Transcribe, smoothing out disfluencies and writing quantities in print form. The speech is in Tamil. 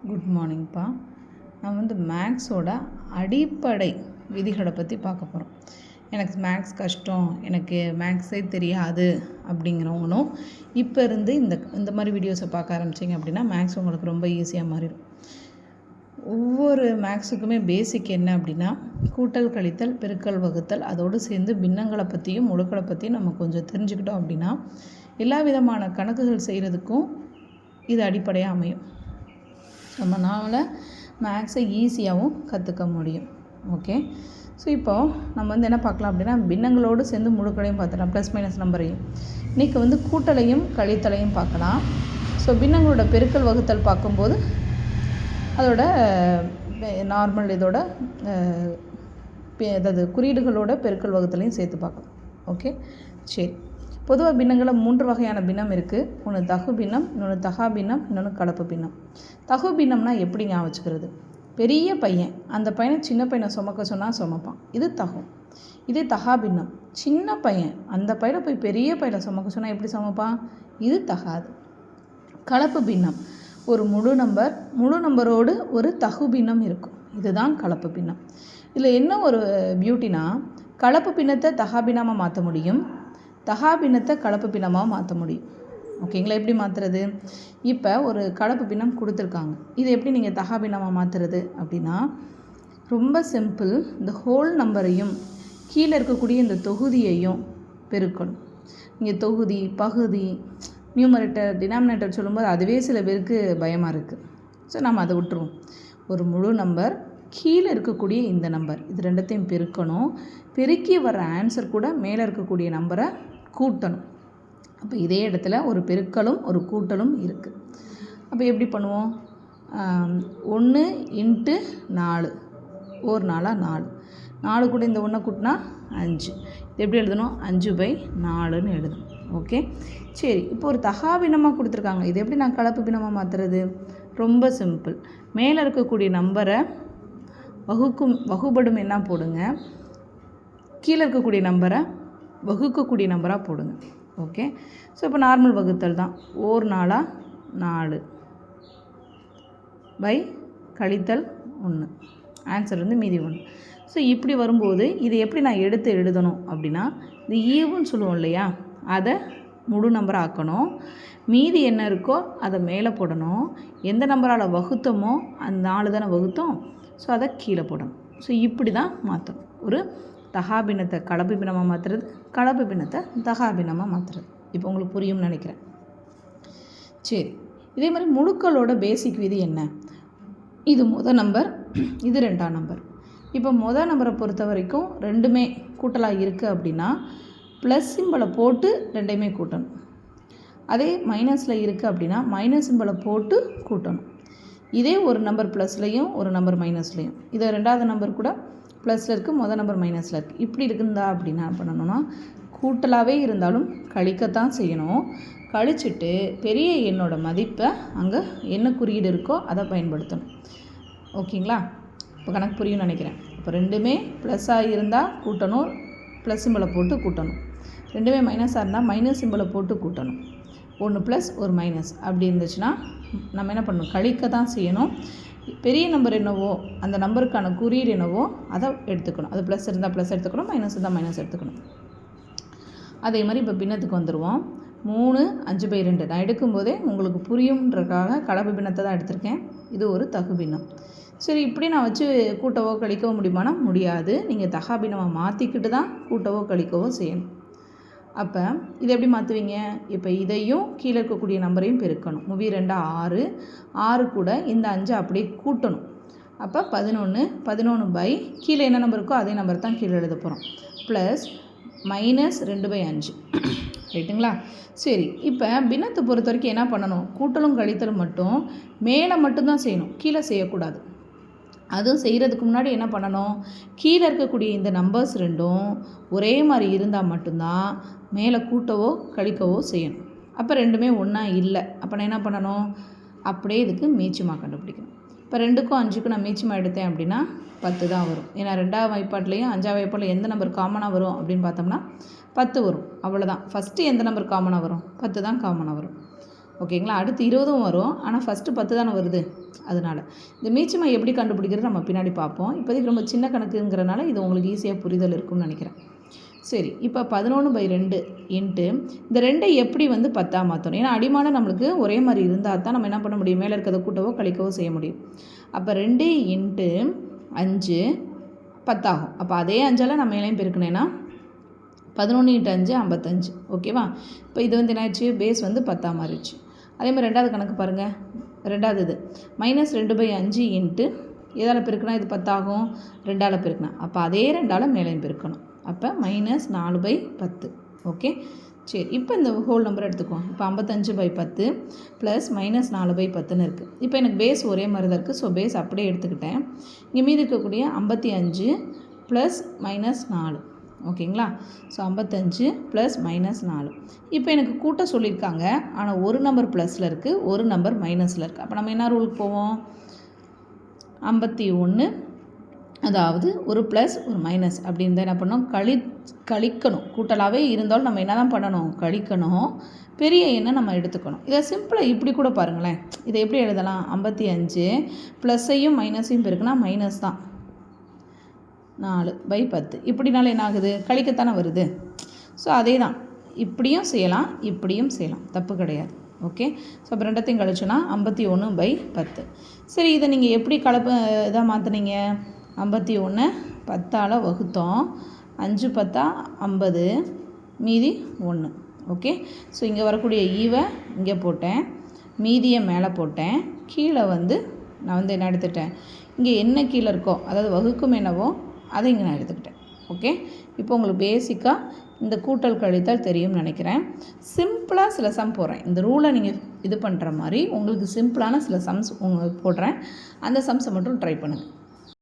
குட் மார்னிங்ப்பா. நான் மேக்ஸோட அடிப்படை விதிகளை பற்றி பார்க்க போகிறோம். எனக்கு மேக்ஸ் கஷ்டம், எனக்கு மேக்ஸே தெரியாது அப்படிங்கிறவங்களும் இப்போ இருந்து இந்த மாதிரி வீடியோஸை பார்க்க ஆரம்பிச்சிங்க அப்படின்னா மேக்ஸ் உங்களுக்கு ரொம்ப ஈஸியாக மாறிடும். ஒவ்வொரு மேக்ஸுக்குமே பேசிக் என்ன அப்படின்னா கூட்டல், கழித்தல், பெருக்கல், வகுத்தல், அதோடு சேர்ந்து பின்னங்களை பற்றியும் முழுக்களை பற்றியும் நம்ம கொஞ்சம் தெரிஞ்சுக்கிட்டோம் அப்படின்னா எல்லா விதமான கணக்குகள் செய்கிறதுக்கும் இது அடிப்படையாக அமையும். நம்மளால் மேக்ஸை ஈஸியாகவும் கற்றுக்க முடியும். ஓகே, ஸோ இப்போது நம்ம என்ன பார்க்கலாம் அப்படின்னா பின்னங்களோடு சேர்ந்து முழுக்களையும் பார்த்துக்கலாம், ப்ளஸ் மைனஸ் நம்பரையும். இன்றைக்கி கூட்டலையும் கழித்தலையும் பார்க்கலாம். ஸோ பின்னங்களோட பெருக்கல் வகுத்தல் பார்க்கும்போது அதோட நார்மல் இதோட அதாவது குறியீடுகளோட பெருக்கல் வகுத்தலையும் சேர்த்து பார்க்கலாம். ஓகே, சரி. பொதுவாக பின்னங்களில் 3 வகையான பின்னம் இருக்குது. ஒன்று தகு பின்னம், இன்னொன்று தகா பின்னம், இன்னொன்று கலப்பு பின்னம். தகு பின்னம்னா எப்படி ஞாபகம் வச்சுக்கிறது? பெரிய பையன் அந்த பையனை சின்ன பையனை சுமக்க சொன்னால் சுமப்பான், இது தகும். இதே தகா பின்னம், சின்ன பையன் அந்த பையனை போய் பெரிய பையனை சுமக்க சொன்னால் எப்படி சுமப்பான், இது தகாது. கலப்பு பின்னம், ஒரு முழு நம்பரோடு ஒரு தகு பின்னம் இருக்கும், இதுதான் கலப்பு பின்னம். இதில் என்ன ஒரு பியூட்டினா, கலப்பு பின்னத்தை தகா பின்னமாக மாற்ற முடியும், தகா பின்னத்தை கலப்பு பின்னமாக மாற்ற முடியும். ஓகேங்களா? எப்படி மாற்றுறது? இப்போ ஒரு கலப்பு பின்னம் கொடுத்துருக்காங்க, இது எப்படி நீங்கள் தகா பின்னமாக மாற்றுறது அப்படின்னா ரொம்ப சிம்பிள். இந்த ஹோல் நம்பரையும் கீழே இருக்கக்கூடிய இந்த தொகுதியையும் பெருக்கணும். இங்கே தொகுதி, பகுதி, நியூமரேட்டர், டினாமினேட்டர் சொல்லும்போது அதுவே சில பேருக்கு பயமாக இருக்குது. ஸோ நம்ம அதை விட்டுருவோம். ஒரு முழு நம்பர், கீழே இருக்கக்கூடிய இந்த நம்பர், இது ரெண்டத்தையும் பெருக்கணும். பெருக்கி வர ஆன்சர் கூட மேலே இருக்கக்கூடிய நம்பரை கூட்டணும். அப்போ இதே இடத்துல ஒரு பெருக்கலும் ஒரு கூட்டலும் இருக்குது. அப்போ எப்படி பண்ணுவோம்? 1 × 4 ஒரு 4 4 கூட இந்த 1 கூட்டினா 5. இது எப்படி எழுதணும்? 5/4ன்னு எழுதணும். ஓகே, சரி. இப்போ ஒரு தகா பின்னமாக கொடுத்துருக்காங்க, இது எப்படி நான் கலப்பு பின்னமாக மாற்றுறது? ரொம்ப சிம்பிள். மேலே இருக்கக்கூடிய நம்பரை வகுபடும் என்ன போடுங்க, கீழே இருக்கக்கூடிய நம்பரை வகுக்கக்கூடிய நம்பராக போடுங்க. ஓகே, ஸோ இப்போ நார்மல் வகுத்தல் தான். 1 4 பை கழித்தல் 1, ஆன்சர் மீதி 1. ஸோ இப்படி வரும்போது இது எப்படி நான் எடுத்து எழுதணும் அப்படின்னா, இது ஈவுன்னு சொல்லுவோம் இல்லையா, அதை முழு நம்பராக ஆக்கணும். மீதி என்ன இருக்கோ அதை மேலே போடணும். எந்த நம்பரால் வகுத்தோமோ அந்த 4 தானே வகுத்தோம், ஸோ அதை கீழே போடணும். ஸோ இப்படி தான் மாற்றணும். ஒரு தகா பின்னத்தை கலப்பு பின்னமாக மாற்றுறது, கலப்பு பின்னத்தை தகா பின்னமாக மாற்றுறது. இப்போ உங்களுக்கு புரியும்னு நினைக்கிறேன். சரி, இதே மாதிரி முழுக்களோட பேசிக் விதி என்ன? இது முதல் நம்பர், இது 2ஆம் நம்பர். இப்போ முதல் நம்பரை பொறுத்த வரைக்கும் ரெண்டுமே கூட்டலாக இருக்குது அப்படின்னா ப்ளஸ் சிம்பலை போட்டு ரெண்டையுமே கூட்டணும். அதே மைனஸில் இருக்குது அப்படின்னா மைனஸ் சிம்பலை போட்டு கூட்டணும். இதே ஒரு நம்பர் ப்ளஸ்லையும் ஒரு நம்பர் மைனஸ்லையும், இதை 2ஆவது நம்பர் கூட ப்ளஸில் இருக்குது, முதல் நம்பர் மைனஸில் இருக்குது, இப்படி இருக்குந்தா அப்படின்னா பண்ணணும்னா கூட்டலாகவே இருந்தாலும் கழிக்கத்தான் செய்யணும். கழிச்சிட்டு பெரிய எண்ணோட மதிப்பை அங்கே என்ன குறியீடு இருக்கோ அதை பயன்படுத்தணும். ஓகேங்களா? இப்போ கணக்கு புரியும்னு நினைக்கிறேன். இப்போ ரெண்டுமே ப்ளஸ்ஸாக இருந்தால் கூட்டணும், ப்ளஸ் சிம்பலை போட்டு கூட்டணும். ரெண்டுமே மைனஸாக இருந்தால் மைனஸ் சிம்பலை போட்டு கூட்டணும். 1 ப்ளஸ் 1 மைனஸ் அப்படி இருந்துச்சுன்னா நம்ம என்ன பண்ணணும்? கழிக்க தான் செய்யணும். பெரிய நம்பர் என்னவோ அந்த நம்பருக்கான குறியீடு என்னவோ அதை எடுத்துக்கணும். அது ப்ளஸ் இருந்தால் ப்ளஸ் எடுத்துக்கணும், மைனஸ் இருந்தால் மைனஸ் எடுத்துக்கணும். அதே மாதிரி இப்போ பின்னத்துக்கு வந்துடுவோம். 3 5/2 நான் எடுக்கும்போதே உங்களுக்கு புரியும்ன்றதுக்காக கலப்பு பின்னத்தை தான் எடுத்திருக்கேன். இது ஒரு தகு பின்னம். சரி, இப்படி நான் வச்சு கூட்டவோ கழிக்கவோ முடியுமானா முடியாது. நீங்கள் தகா பின்னமாக மாற்றிக்கிட்டு தான் கூட்டவோ கழிக்கவோ செய்யணும். அப்போ இதை எப்படி மாற்றுவீங்க? இப்போ இதையும் கீழே இருக்கக்கூடிய நம்பரையும் பெருக்கணும். 2 6 கூட இந்த 5 அப்படியே கூட்டணும். அப்போ 11 பை கீழே என்ன நம்பர் இருக்கோ அதே நம்பர் தான் கீழே எழுத போகிறோம். Plus minus 2/5. ரைட்டுங்களா? சரி, இப்போ பின்னத்தை பொறுத்த வரைக்கும் என்ன பண்ணணும்? கூட்டலும் கழித்தலும் மட்டும் மேலே மட்டும்தான் செய்யணும், கீழே செய்யக்கூடாது. அதுவும் செய்கிறதுக்கு முன்னாடி என்ன பண்ணணும்? கீழே இருக்கக்கூடிய இந்த நம்பர்ஸ் ரெண்டும் ஒரே மாதிரி இருந்தால் மட்டும்தான் மேலே கூட்டவோ கழிக்கவோ செய்யணும். அப்போ ரெண்டுமே ஒன்றா இல்லை. அப்போ நான் என்ன பண்ணணும்? அப்படியே இதுக்கு மீச்சமாக கண்டுபிடிக்கணும். இப்போ 2க்கும் 5க்கும் நான் மீச்சமாக எடுத்தேன் அப்படின்னா 10 தான் வரும். ஏன்னா 2ஆவது வாய்ப்பாட்லேயும் 5ஆவது வாய்ப்பாட்டில் எந்த நம்பர் காமனாக வரும் அப்படின்னு பார்த்தோம்னா 10 வரும். அவ்வளோதான். ஃபஸ்ட்டு எந்த நம்பர் காமனாக வரும்? 10 தான் காமனாக வரும். ஓகேங்களா. அடுத்து 20ம் வரும். ஆனால் ஃபஸ்ட்டு 10 தானே வருது, அதனால் இந்த மீச்சமை எப்படி கண்டுபிடிக்கிறது நம்ம பின்னாடி பார்ப்போம். இப்போதைக்கு ரொம்ப சின்ன கணக்குங்கிறனால இது உங்களுக்கு ஈஸியாக புரிதல் இருக்கும்னு நினைக்கிறேன். சரி, இப்போ 11/2 இன்ட்டு இந்த 2ஐ எப்படி வந்து 10ஆக மாற்றணும். ஏன்னா அடிமானம் நம்மளுக்கு ஒரே மாதிரி இருந்தால் தான் நம்ம என்ன பண்ண முடியும், மேலே இருக்கிறத கூட்டவோ கழிக்கவோ செய்ய முடியும். அப்போ 2 இன்ட்டு 5 10 ஆகும். அப்போ அதே 5ஆல் நான் மேலேயும் பெருக்கினேன்னா 11 இன்ட்டு 5 55. ஓகேவா. இப்போ இது வந்து என்ன ஆயிடுச்சு, பேஸ் வந்து 10ஆக மாறிடுச்சு. அதே மாதிரி ரெண்டாவது கணக்கு பாருங்கள். ரெண்டாவது இது -2/5 இன்ட்டு எதால் பெருக்கினா இது 10 ஆகும், 2ஆல் பெருக்கினா. அப்போ அதே 2ஆல் மேலேயும் பெருக்கணும். அப்போ -4/10. ஓகே. சரி, இப்போ இந்த ஹோல் நம்பர் எடுத்துக்குவோம். இப்போ 55/10 ப்ளஸ் -4/10ன்னு இருக்குது. இப்போ எனக்கு பேஸ் ஒரே மாதிரி தான் இருக்குது. ஸோ பேஸ் அப்படியே எடுத்துக்கிட்டேன். இங்கே மீதி இருக்கக்கூடிய 55 ப்ளஸ் -4. ஓகேங்களா. So 55 plus -4. இப்போ எனக்கு கூட்ட சொல்லியிருக்காங்க. ஆனால் ஒரு நம்பர் ப்ளஸில் இருக்குது, ஒரு நம்பர் மைனஸில் இருக்குது. அப்போ நம்ம என்ன ரூலுக்கு போவோம், 51 அதாவது ஒரு ப்ளஸ் ஒரு மைனஸ் அப்படின்னு தான் என்ன பண்ணணும், கழிக்கணும். கூட்டலாகவே இருந்தாலும் நம்ம என்ன தான் பண்ணணும், கழிக்கணும். பெரிய எண்ணை நம்ம எடுத்துக்கணும். இதை சிம்பிளாக இப்படி கூட பாருங்களேன். இதை எப்படி எழுதலாம், 55 ப்ளஸ்ஸையும் மைனஸையும் பெருக்குனா மைனஸ் தான் 4/10. இப்படினால என்ன ஆகுது, கழிக்கத்தானே வருது. ஸோ அதே தான் இப்படியும் செய்யலாம், இப்படியும் செய்யலாம், தப்பு கிடையாது. ஓகே. ஸோ அப்போ ரெண்டத்தையும் கழிச்சோன்னா 51/10. சரி, இதை நீங்கள் எப்படி இதாக மாற்றினீங்க, 51 10ஆல் வகுத்தோம், 5 10 50, மீதி 1. ஓகே. ஸோ இங்கே வரக்கூடிய ஈவை இங்கே போட்டேன், மீதியை மேலே போட்டேன், கீழே வந்து நான் வந்து என்ன எடுத்துட்டேன், இங்கே என்ன கீழே இருக்கோ அதாவது வகுக்கும் என்னவோ அதை இங்கே நான் எடுத்துக்கிட்டேன். ஓகே. இப்போ உங்களுக்கு பேசிக்காக இந்த கூட்டல் கழித்தல் தெரியும்னு நினைக்கிறேன். சிம்பிளாக சில சம் போடுறேன். இந்த ரூலை நீங்கள் இது பண்ணுற மாதிரி உங்களுக்கு சிம்பிளான சில சம்ஸ் உங்களுக்கு போடுறேன். அந்த சம்ஸை மட்டும் ட்ரை பண்ணுங்கள்.